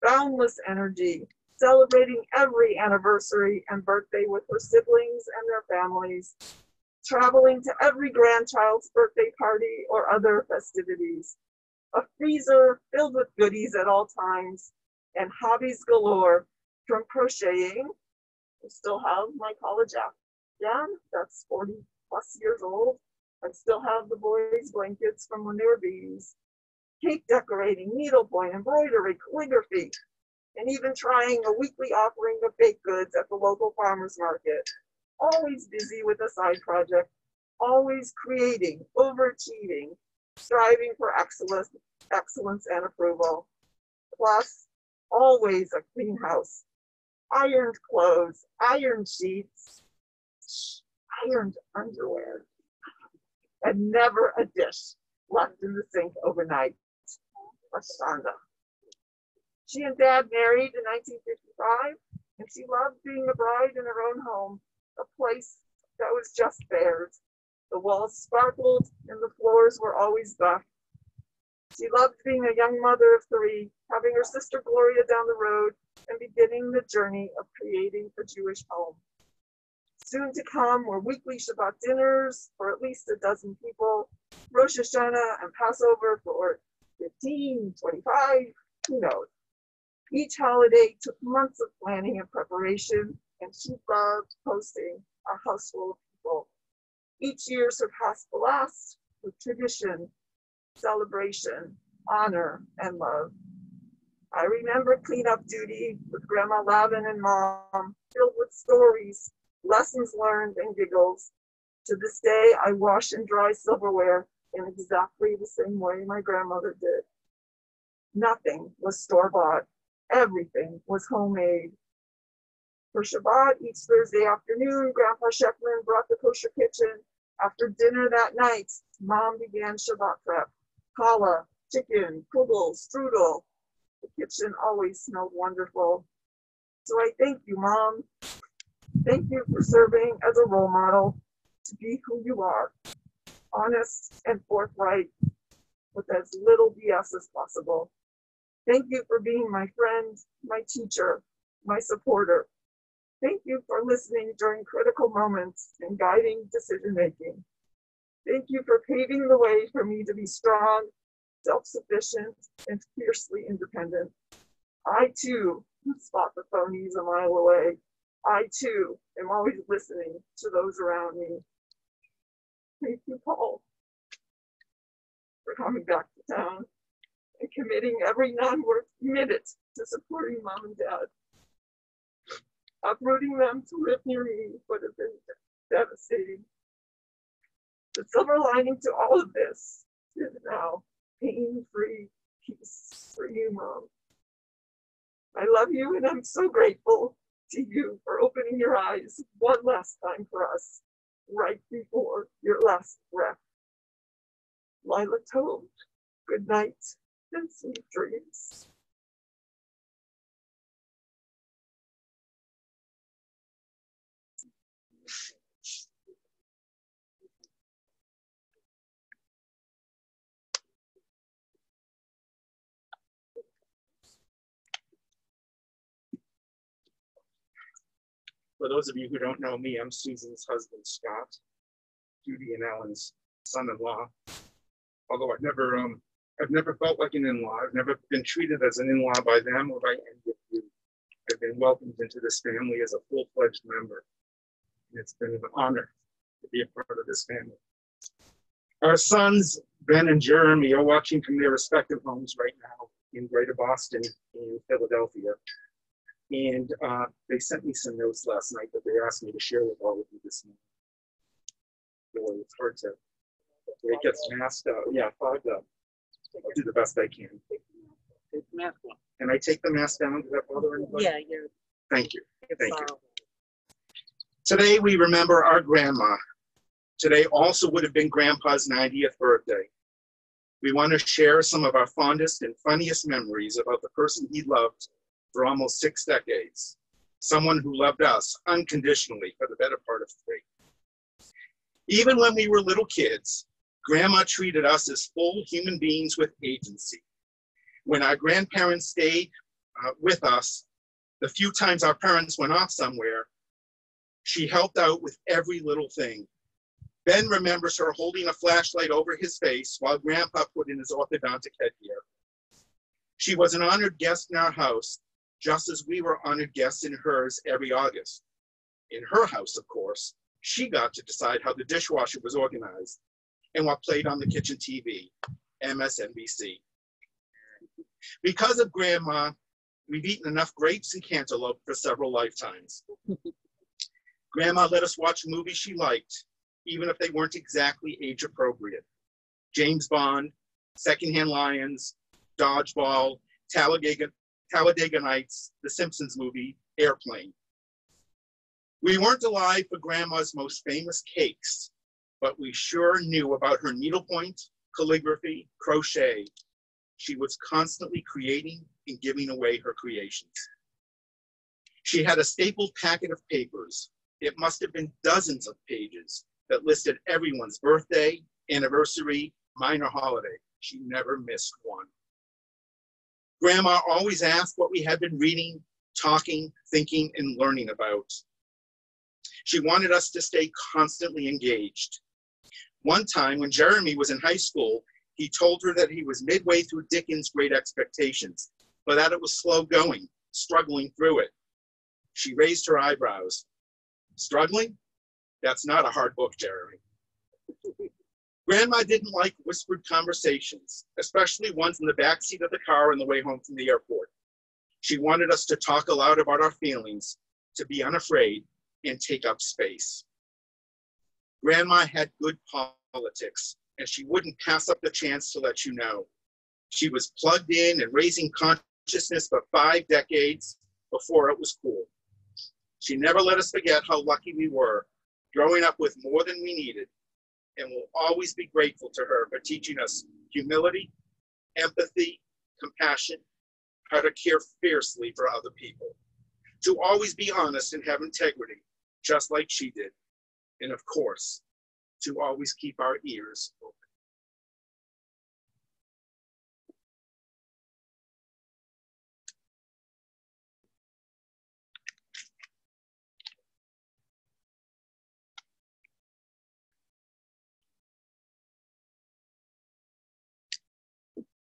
Boundless energy, celebrating every anniversary and birthday with her siblings and their families, traveling to every grandchild's birthday party or other festivities, a freezer filled with goodies at all times, and hobbies galore, from crocheting. I still have my college afghan, that's 40 plus years old. I still have the boys' blankets from when they were babies, cake decorating, needlepoint, embroidery, calligraphy, and even trying a weekly offering of baked goods at the local farmer's market. Always busy with a side project, always creating, overachieving, striving for excellence and approval. Plus, always a clean house, ironed clothes, ironed sheets, ironed underwear, and never a dish left in the sink overnight. Ashanda. She and Dad married in 1955, and she loved being a bride in her own home, a place that was just theirs. The walls sparkled and the floors were always buffed. She loved being a young mother of 3, having her sister Gloria down the road, and beginning the journey of creating a Jewish home. Soon to come were weekly Shabbat dinners for at least a dozen people, Rosh Hashanah and Passover for 15, 25, who knows. Each holiday took months of planning and preparation, and she loved hosting a house full of people. Each year surpassed the last with tradition, celebration, honor, and love. I remember cleanup duty with Grandma Lavin and Mom, filled with stories, lessons learned, and giggles. To this day, I wash and dry silverware in exactly the same way my grandmother did. Nothing was store-bought. Everything was homemade. For Shabbat, each Thursday afternoon, Grandpa Schechtman brought the kosher kitchen. After dinner that night, Mom began Shabbat prep. Challah, chicken, kugel, strudel. The kitchen always smelled wonderful. So I thank you, Mom. Thank you for serving as a role model to be who you are, honest and forthright with as little BS as possible. Thank you for being my friend, my teacher, my supporter. Thank you for listening during critical moments and guiding decision-making. Thank you for paving the way for me to be strong, self-sufficient, and fiercely independent. I too spot the phonies a mile away. I too am always listening to those around me. Thank you, Paul, for coming back to town and committing every non-work minute to supporting Mom and Dad. Uprooting them to live near me would have been devastating. The silver lining to all of this is now pain-free peace for you, Mom. I love you, and I'm so grateful to you for opening your eyes one last time for us, right before your last breath. Lila Toad, good night and sweet dreams. For those of you who don't know me, I'm Susan's husband, Scott, Judy and Ellen's son-in-law. Although I've never felt like an in-law. I've never been treated as an in-law by them or by any of you. I've been welcomed into this family as a full-fledged member. And it's been an honor to be a part of this family. Our sons, Ben and Jeremy, are watching from their respective homes right now in Greater Boston and Philadelphia. And they sent me some notes last night that they asked me to share with all of you this morning. Boy, it's hard to, it gets masked up. Yeah, fogged up. I'll do the best I can. Take the mask off. Can I take the mask down? Does that bother anybody? Yeah, you're. Thank you. Thank you. Today we remember our grandma. Today also would have been Grandpa's 90th birthday. We want to share some of our fondest and funniest memories about the person he loved for almost 6 decades. Someone who loved us unconditionally for the better part of 3. Even when we were little kids, Grandma treated us as full human beings with agency. When our grandparents stayed with us, the few times our parents went off somewhere, she helped out with every little thing. Ben remembers her holding a flashlight over his face while Grandpa put in his orthodontic headgear. She was an honored guest in our house, just as we were honored guests in hers every August. In her house, of course, she got to decide how the dishwasher was organized and what played on the kitchen TV, MSNBC. Because of Grandma, we've eaten enough grapes and cantaloupe for several lifetimes. Grandma let us watch movies she liked, even if they weren't exactly age appropriate. James Bond, Secondhand Lions, Dodgeball, Talladega Nights, The Simpsons movie, Airplane. We weren't alive for Grandma's most famous cakes, but we sure knew about her needlepoint, calligraphy, crochet. She was constantly creating and giving away her creations. She had a stapled packet of papers. It must have been dozens of pages that listed everyone's birthday, anniversary, minor holiday. She never missed one. Grandma always asked what we had been reading, talking, thinking, and learning about. She wanted us to stay constantly engaged. One time when Jeremy was in high school, he told her that he was midway through Dickens' Great Expectations, but that it was slow going, struggling through it. She raised her eyebrows. Struggling? That's not a hard book, Jeremy. Grandma didn't like whispered conversations, especially ones in the backseat of the car on the way home from the airport. She wanted us to talk aloud about our feelings, to be unafraid, and take up space. Grandma had good politics, and she wouldn't pass up the chance to let you know. She was plugged in and raising consciousness for 5 decades before it was cool. She never let us forget how lucky we were, growing up with more than we needed, and we'll always be grateful to her for teaching us humility, empathy, compassion, how to care fiercely for other people, to always be honest and have integrity, just like she did, and of course, to always keep our ears open.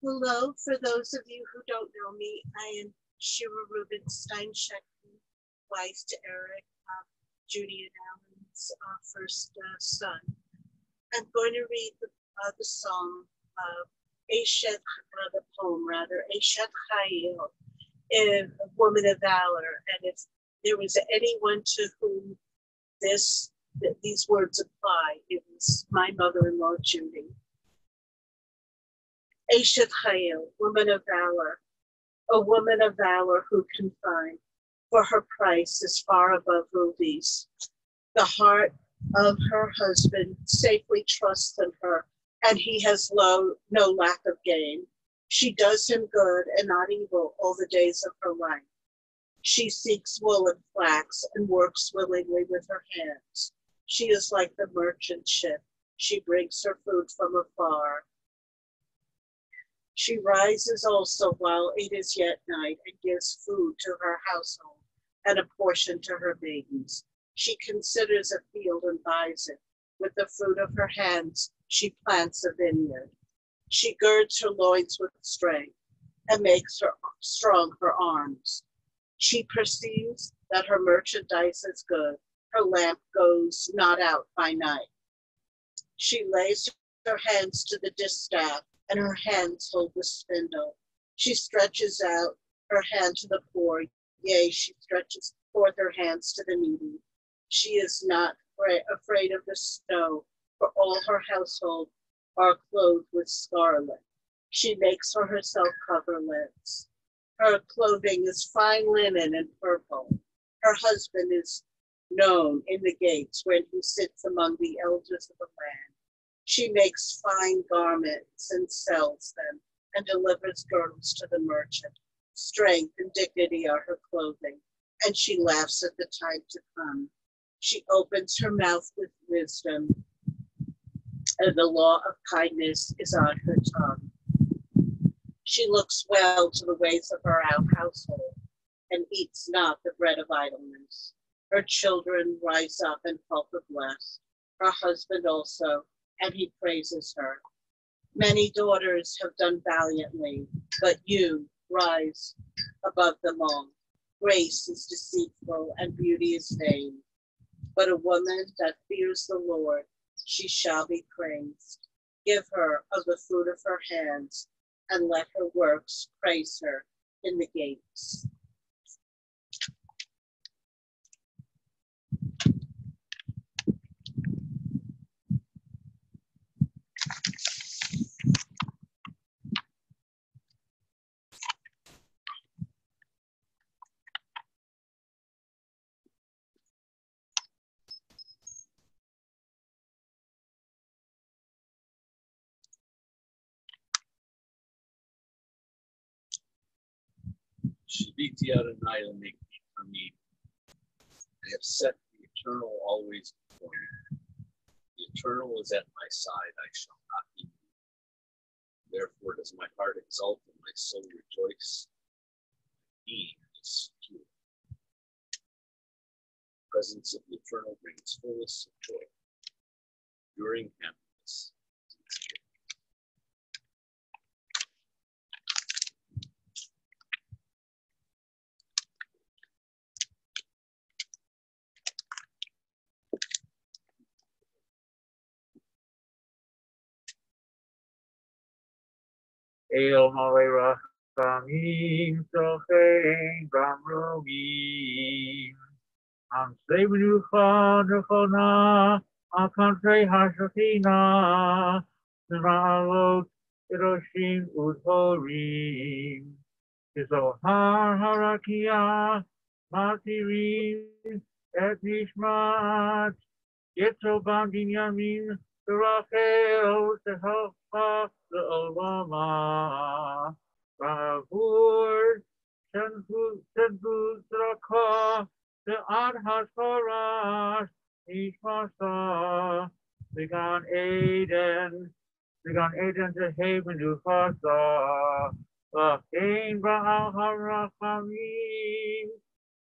Hello, for those of you who don't know me, I am Shira Rubinstein Schechtman, wife to Eric, Judy and Alan's first son. I'm going to read the song, the poem rather, Eshet Chayil, a woman of valor. And if there was anyone to whom these words apply, it was my mother-in-law, Judy. Eshet Chayil, woman of valor, a woman of valor who can find, for her price is far above rubies. The heart of her husband safely trusts in her, and he has no lack of gain. She does him good and not evil all the days of her life. She seeks wool and flax and works willingly with her hands. She is like the merchant ship. She brings her food from afar. She rises also while it is yet night and gives food to her household and a portion to her maidens. She considers a field and buys it. With the fruit of her hands, she plants a vineyard. She girds her loins with strength and makes her strong her arms. She perceives that her merchandise is good. Her lamp goes not out by night. She lays her hands to the distaff, and her hands hold the spindle. She stretches out her hand to the poor, yea, she stretches forth her hands to the needy. She is not afraid of the snow, for all her household are clothed with scarlet. She makes for herself coverlets. Her clothing is fine linen and purple. Her husband is known in the gates when he sits among the elders of the land. She makes fine garments and sells them and delivers girdles to the merchant. Strength and dignity are her clothing, and she laughs at the time to come. She opens her mouth with wisdom, and the law of kindness is on her tongue. She looks well to the ways of her household and eats not the bread of idleness. Her children rise up and call her blessed, her husband also, and he praises her. Many daughters have done valiantly, but you rise above them all. Grace is deceitful and beauty is vain, but a woman that fears the Lord, she shall be praised. Give her of the fruit of her hands, and let her works praise her in the gates. Shabbat Adonai Lemekti Tamid. I have set the eternal always before me. The eternal is at my side, I shall not be moved. Therefore does my heart exult and my soul rejoice. My being is secure. The presence of the eternal brings fullness of joy, enduring happiness. El Malay Rachamim Sochein Gamromim Am Sebenucha Nechona Akantrei Hashachina Na'alot Hiroshim Udhorim Kizohar Harakia Matirim Et Nishmat Yetzobam Binyamin Rachel Sehocha L'olama Bavur Tenhu Zraka De'ad HaSharash Nishmasa Began Eden Tehaven Ufasa V'chein Ba'al HaRachamim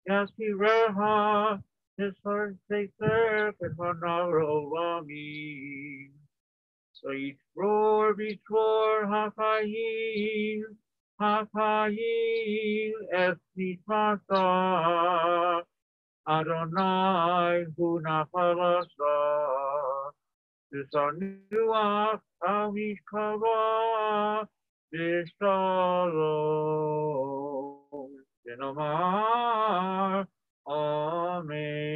Yaskireha His heart takes there, but not Olamim. Yitzror Bitzror HaChayim HaChayim Es Nishmata Adonai Hu Nachalasa Tisanuach Amishkava B'Shalom V'Nomar Amen.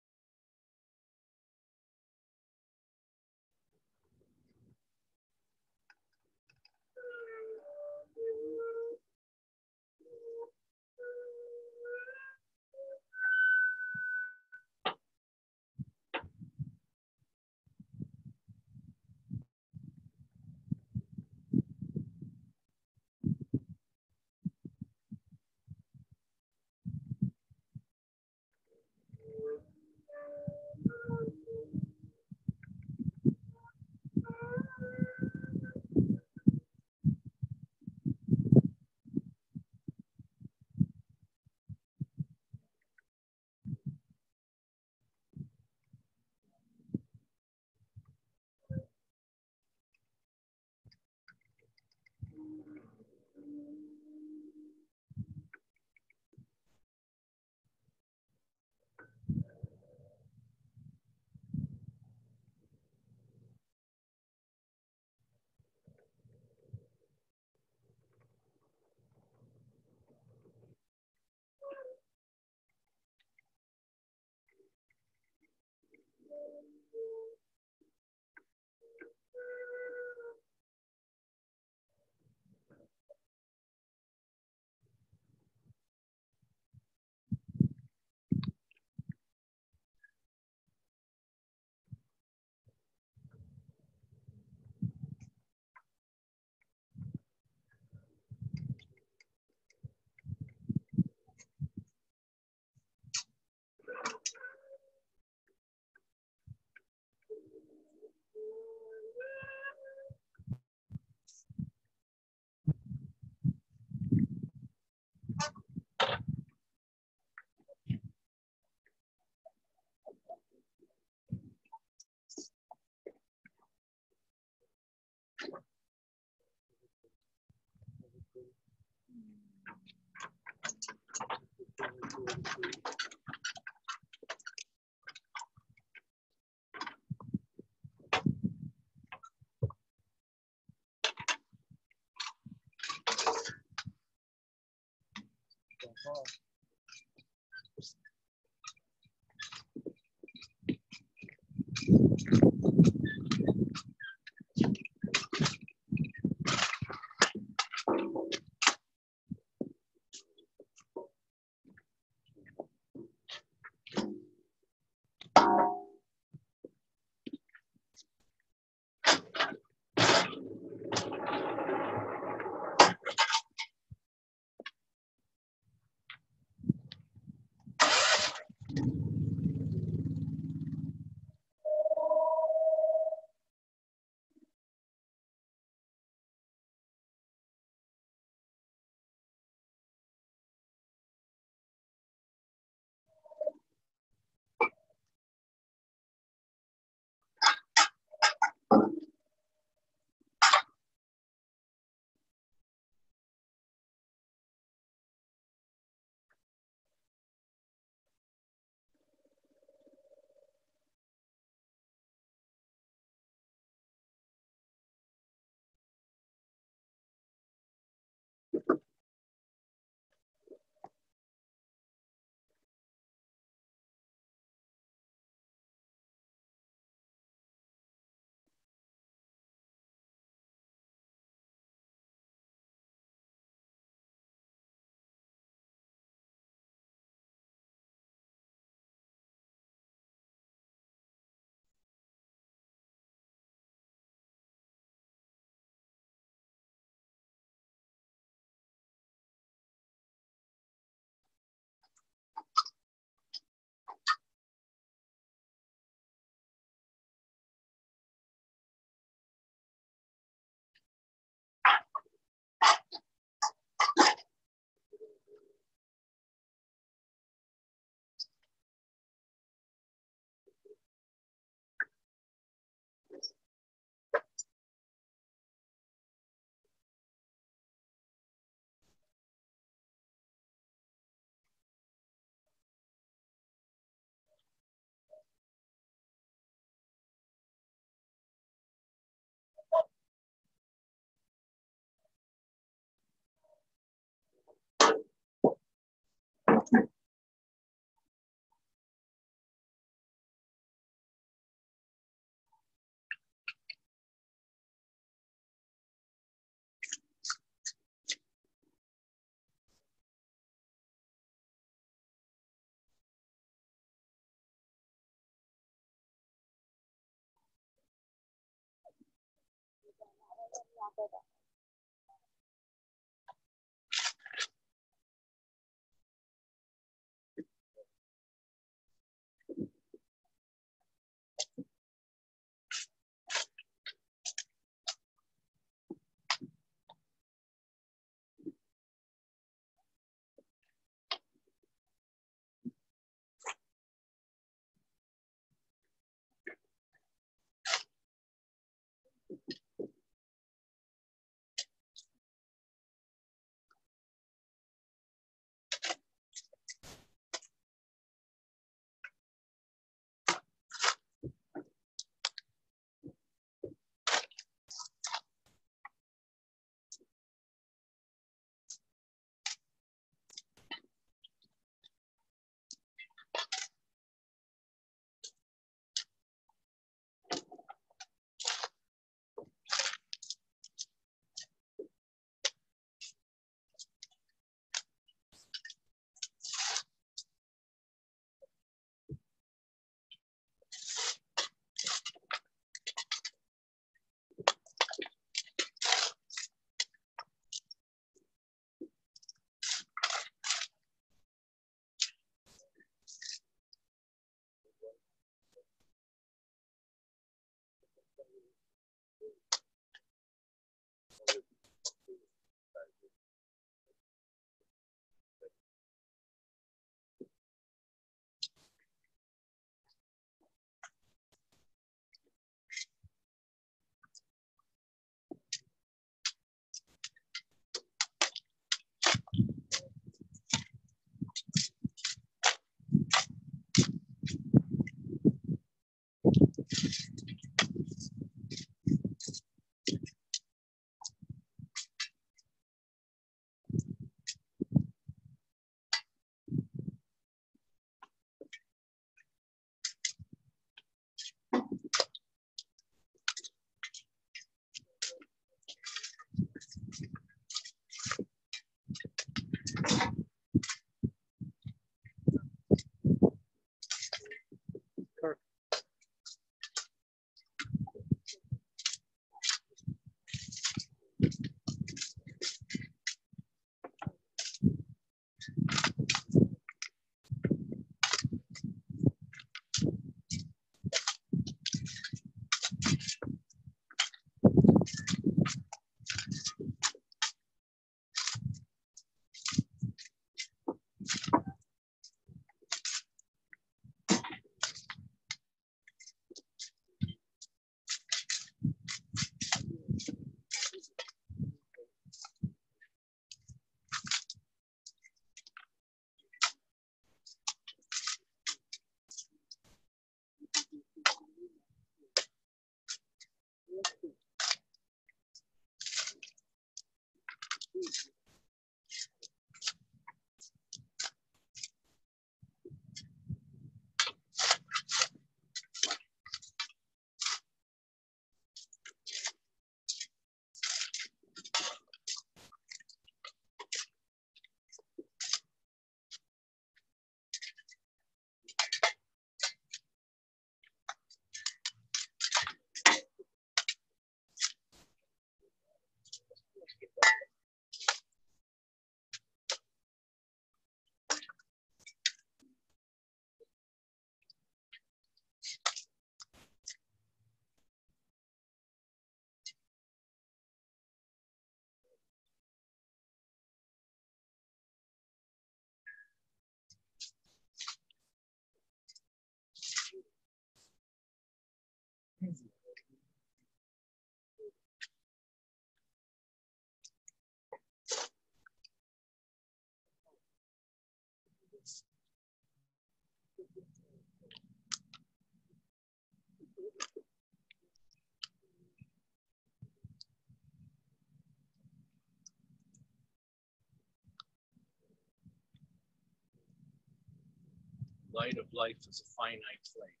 Light of life is a finite flame.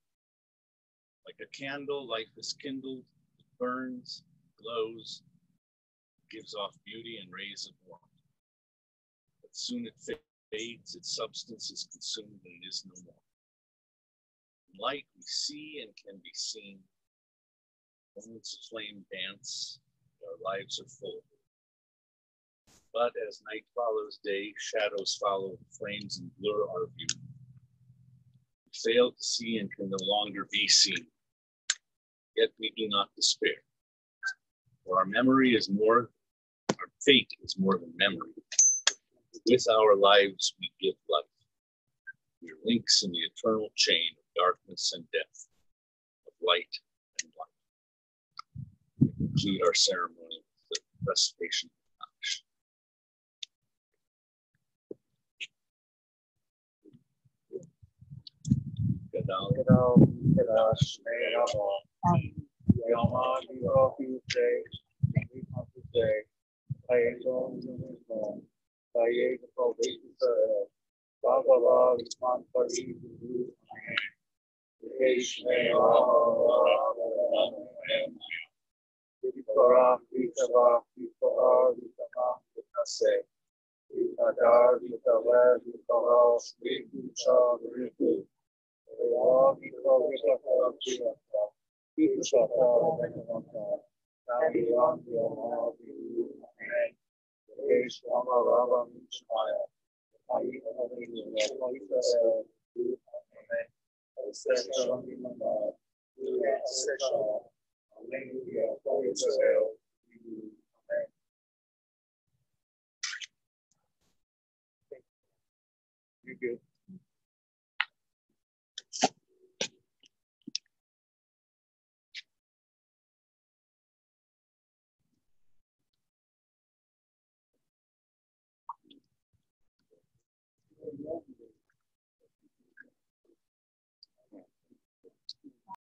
Like a candle, life is kindled, it burns, glows, gives off beauty and rays of warmth. But soon it fades, its substance is consumed and is no more. In light we see and can be seen. Moments of flame dance, our lives are full. But as night follows day, shadows follow, flames and blur our view. We fail to see and can no longer be seen. Yet we do not despair. For our fate is more than memory. With our lives we give life. We are links in the eternal chain of darkness and death, of light and light. We conclude our ceremony with the recitation of Kaddish. Gadal, Kadash, Yama, Yuke, Yuke, Ayedon, Uniform, Ayed, Israel, Bhagavad, Isman, Pari,